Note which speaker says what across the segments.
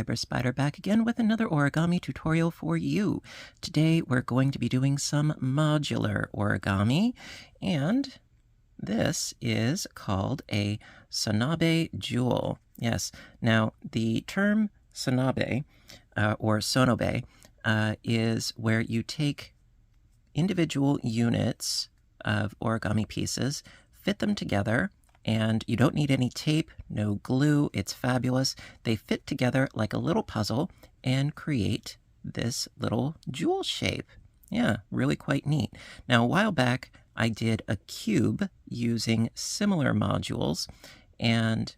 Speaker 1: Fiber Spider back again with another origami tutorial for you. Today we're going to be doing some modular origami, and this is called a Sonobe jewel. Yes, now the term Sonobe or Sonobe is where you take individual units of origami pieces, fit them together, and you don't need any tape, no glue. It's fabulous. They fit together like a little puzzle and create this little jewel shape. Yeah, really quite neat. Now, a while back, I did a cube using similar modules, and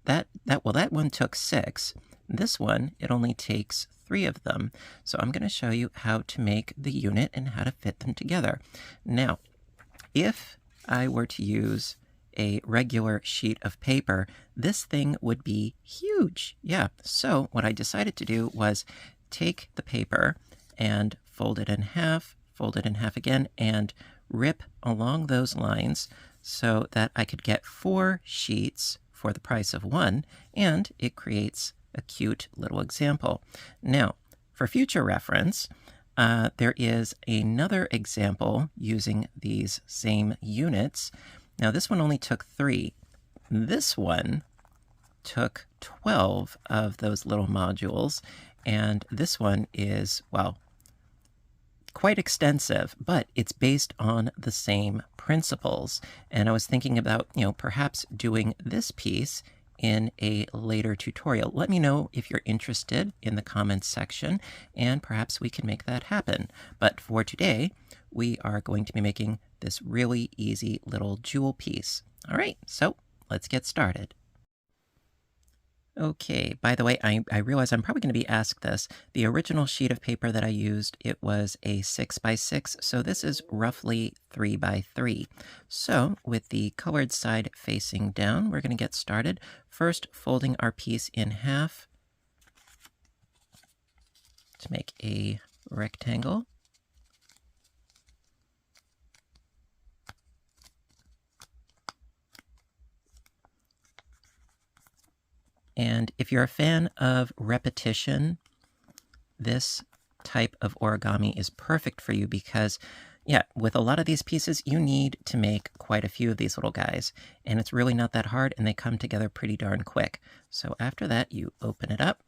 Speaker 1: that one took 6. This one, it only takes 3 of them. So I'm going to show you how to make the unit and how to fit them together. Now, if I were to use a regular sheet of paper, this thing would be huge. Yeah, so what I decided to do was take the paper and fold it in half again, and rip along those lines so that I could get 4 sheets for the price of 1, and it creates a cute little example. Now, for future reference, there is another example using these same units. Now, this one only took 3. This one took 12 of those little modules, and this one is, well, quite extensive, but it's based on the same principles. And I was thinking about, perhaps doing this piece in a later tutorial. Let me know if you're interested in the comments section, and perhaps we can make that happen. But for today, we are going to be making this really easy little jewel piece. All right, so let's get started. Okay, by the way, I realize I'm probably going to be asked this. The original sheet of paper that I used, it was a 6x6, so this is roughly 3x3. So with the colored side facing down, we're going to get started. First, folding our piece in half to make a rectangle. And if you're a fan of repetition, this type of origami is perfect for you because, yeah, with a lot of these pieces, you need to make quite a few of these little guys. And it's really not that hard, and they come together pretty darn quick. So after that, you open it up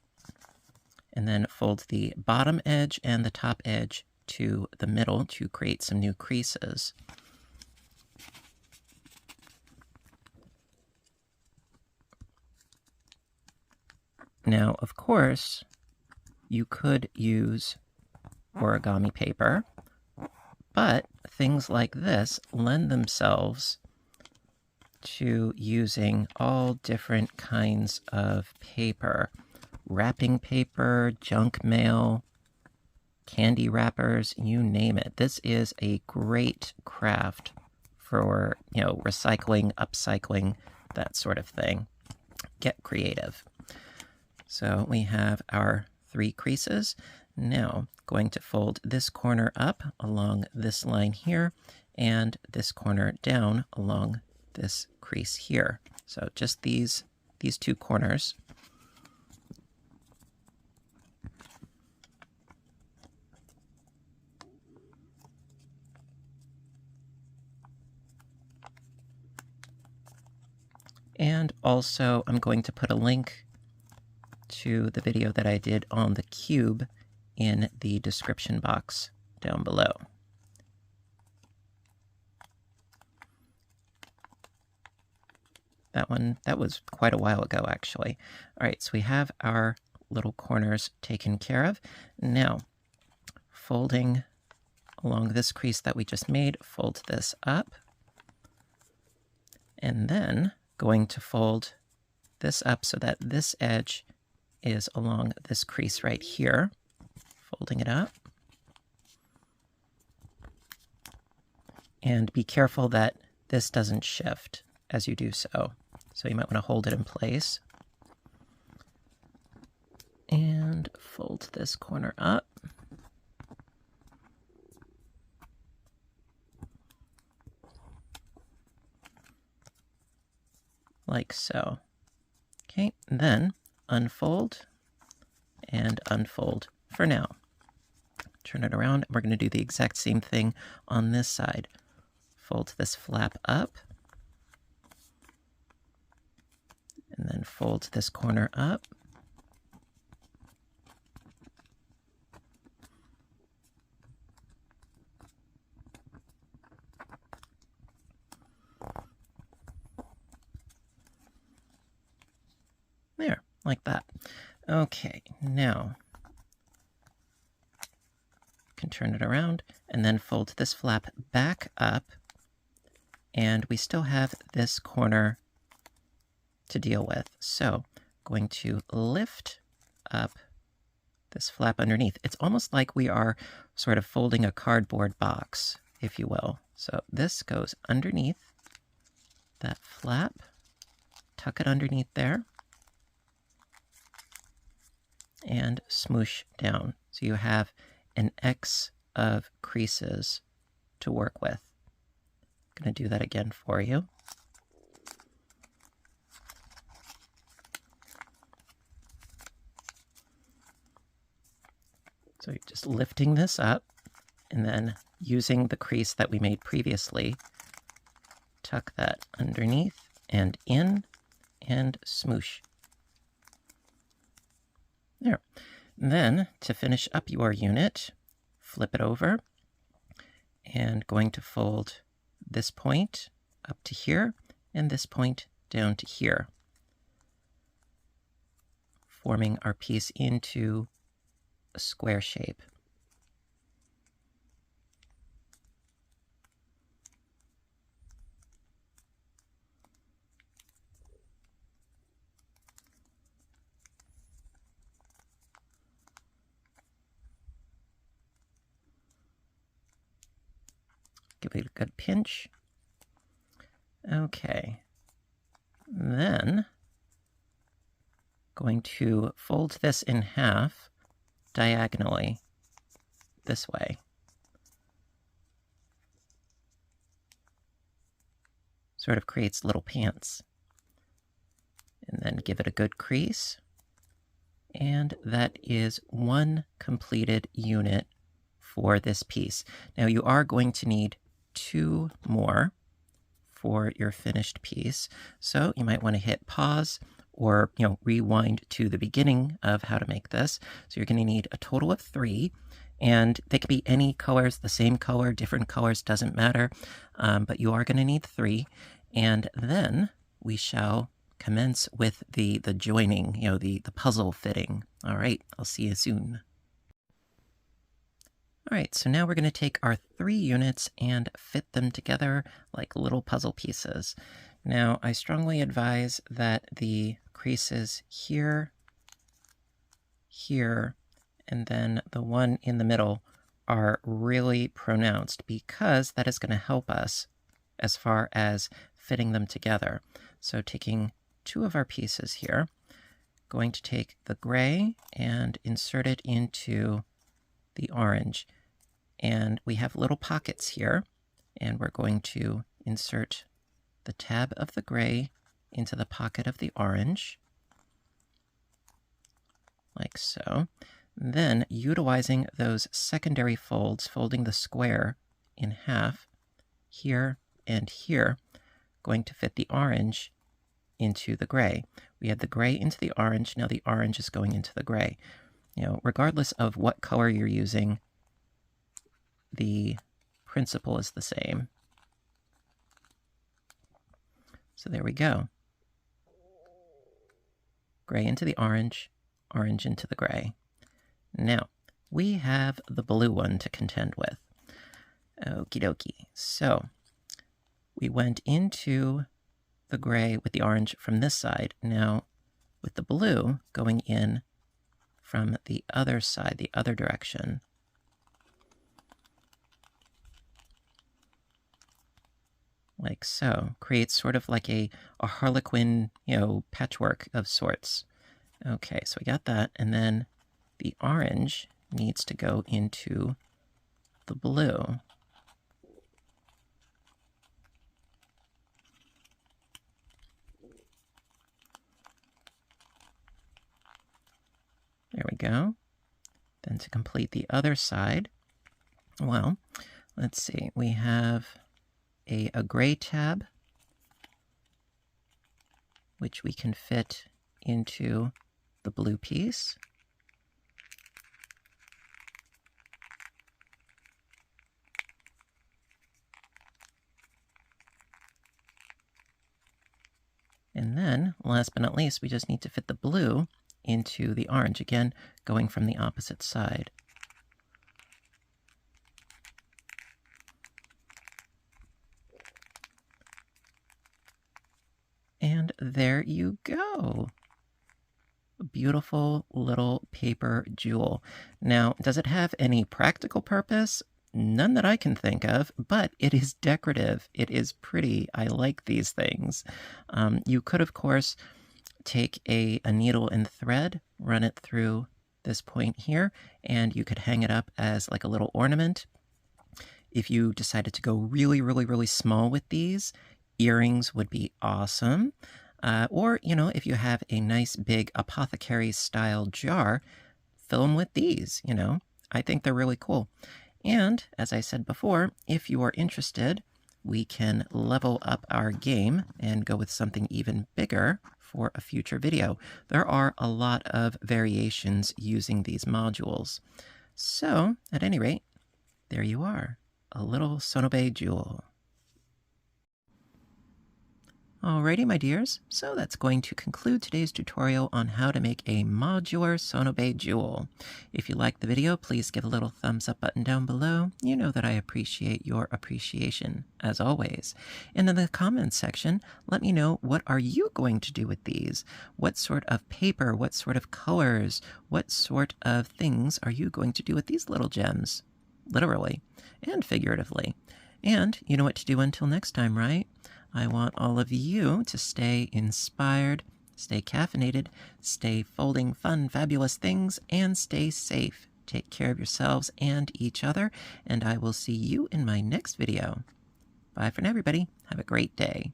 Speaker 1: and then fold the bottom edge and the top edge to the middle to create some new creases. Now, of course, you could use origami paper, but things like this lend themselves to using all different kinds of paper. Wrapping paper, junk mail, candy wrappers, you name it. This is a great craft for, recycling, upcycling, that sort of thing. Get creative. So we have our 3 creases. Now, going to fold this corner up along this line here, and this corner down along this crease here. So just these 2 corners. And also, I'm going to put a link to the video that I did on the cube in the description box down below. That was quite a while ago, actually. All right, so we have our little corners taken care of. Now, folding along this crease that we just made, fold this up, and then going to fold this up so that this edge is along this crease right here, folding it up. And be careful that this doesn't shift as you do so. So you might want to hold it in place. And fold this corner up. Like so. Okay, then unfold and unfold for now. Turn it around, and we're going to do the exact same thing on this side. Fold this flap up, and then fold this corner up. There, like that. Okay, now you can turn it around and then fold this flap back up, and we still have this corner to deal with. So going to lift up this flap underneath. It's almost like we are sort of folding a cardboard box, if you will. So this goes underneath that flap, tuck it underneath there, and smoosh down. So you have an X of creases to work with. I'm going to do that again for you. So you're just lifting this up and then using the crease that we made previously, tuck that underneath and in and smoosh. There. Then, to finish up your unit, flip it over and going to fold this point up to here and this point down to here, forming our piece into a square shape. Give it a good pinch. Okay. Then going to fold this in half diagonally this way. Sort of creates little pants. And then give it a good crease. And that is one completed unit for this piece. Now you are going to need 2 more for your finished piece. So you might want to hit pause or, rewind to the beginning of how to make this. So you're going to need a total of 3, and they could be any colors, the same color, different colors, doesn't matter. But you are going to need 3, and then we shall commence with the joining, the puzzle fitting. All right, I'll see you soon. All right, so now we're going to take our 3 units and fit them together like little puzzle pieces. Now, I strongly advise that the creases here, here, and then the one in the middle are really pronounced, because that is going to help us as far as fitting them together. So taking 2 of our pieces here, going to take the gray and insert it into the orange. And we have little pockets here, and we're going to insert the tab of the gray into the pocket of the orange, like so. Then, utilizing those secondary folds, folding the square in half here and here, going to fit the orange into the gray. We had the gray into the orange, now the orange is going into the gray. Regardless of what color you're using, the principle is the same. So there we go. Gray into the orange, orange into the gray. Now, we have the blue one to contend with. Okie dokie. So, we went into the gray with the orange from this side. Now, with the blue going in from the other side, the other direction. Like so. Creates sort of like a harlequin, patchwork of sorts. Okay, so we got that, and then the orange needs to go into the blue. There we go. Then to complete the other side, well, let's see. We have a gray tab, which we can fit into the blue piece. And then, last but not least, we just need to fit the blue into the orange, again, going from the opposite side. And there you go. A beautiful little paper jewel. Now, does it have any practical purpose? None that I can think of, but it is decorative. It is pretty. I like these things. You could, of course, take a needle and thread, run it through this point here, and you could hang it up as like a little ornament. If you decided to go really, really, really small with these, earrings would be awesome. Or, if you have a nice big apothecary-style jar, fill them with these, I think they're really cool. And, as I said before, if you are interested, we can level up our game and go with something even bigger for a future video. There are a lot of variations using these modules. So, at any rate, there you are, a little Sonobe jewel. Alrighty, my dears, so that's going to conclude today's tutorial on how to make a modular Sonobe jewel. If you liked the video, please give a little thumbs up button down below. You know that I appreciate your appreciation, as always. And in the comments section, let me know, what are you going to do with these? What sort of paper, what sort of colors, what sort of things are you going to do with these little gems? Literally and figuratively. And you know what to do until next time, right? I want all of you to stay inspired, stay caffeinated, stay folding fun, fabulous things, and stay safe. Take care of yourselves and each other, and I will see you in my next video. Bye for now, everybody. Have a great day.